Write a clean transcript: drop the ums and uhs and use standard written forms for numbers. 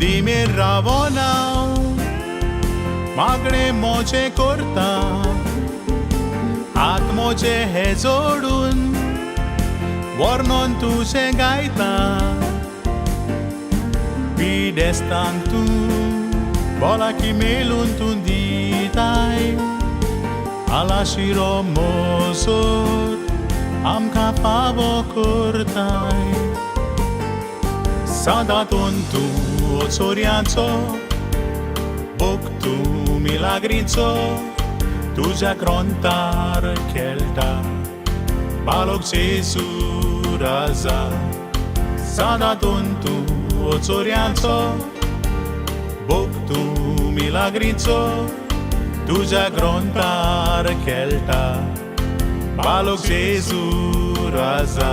दिमे रावना मागणे मोचे करता हात मोचे हे जोडून वर्णन तुझे गायता पिडेस्तांक तूं बोलाकी मेलून तूं दिताय आला शिरो मोसोर आमकां फावो करताय सदांतून तूं चोरयांचो बूक तूं मिलाग्रीचो तुझ्या क्रोंतार खेळटा बालोक जेजू राजा सदांतून तूं चोरयांचो बूक तूं मिलाग्रीचो तुझ्या ग्रोंतार खेळटा बालोक जेजू राजा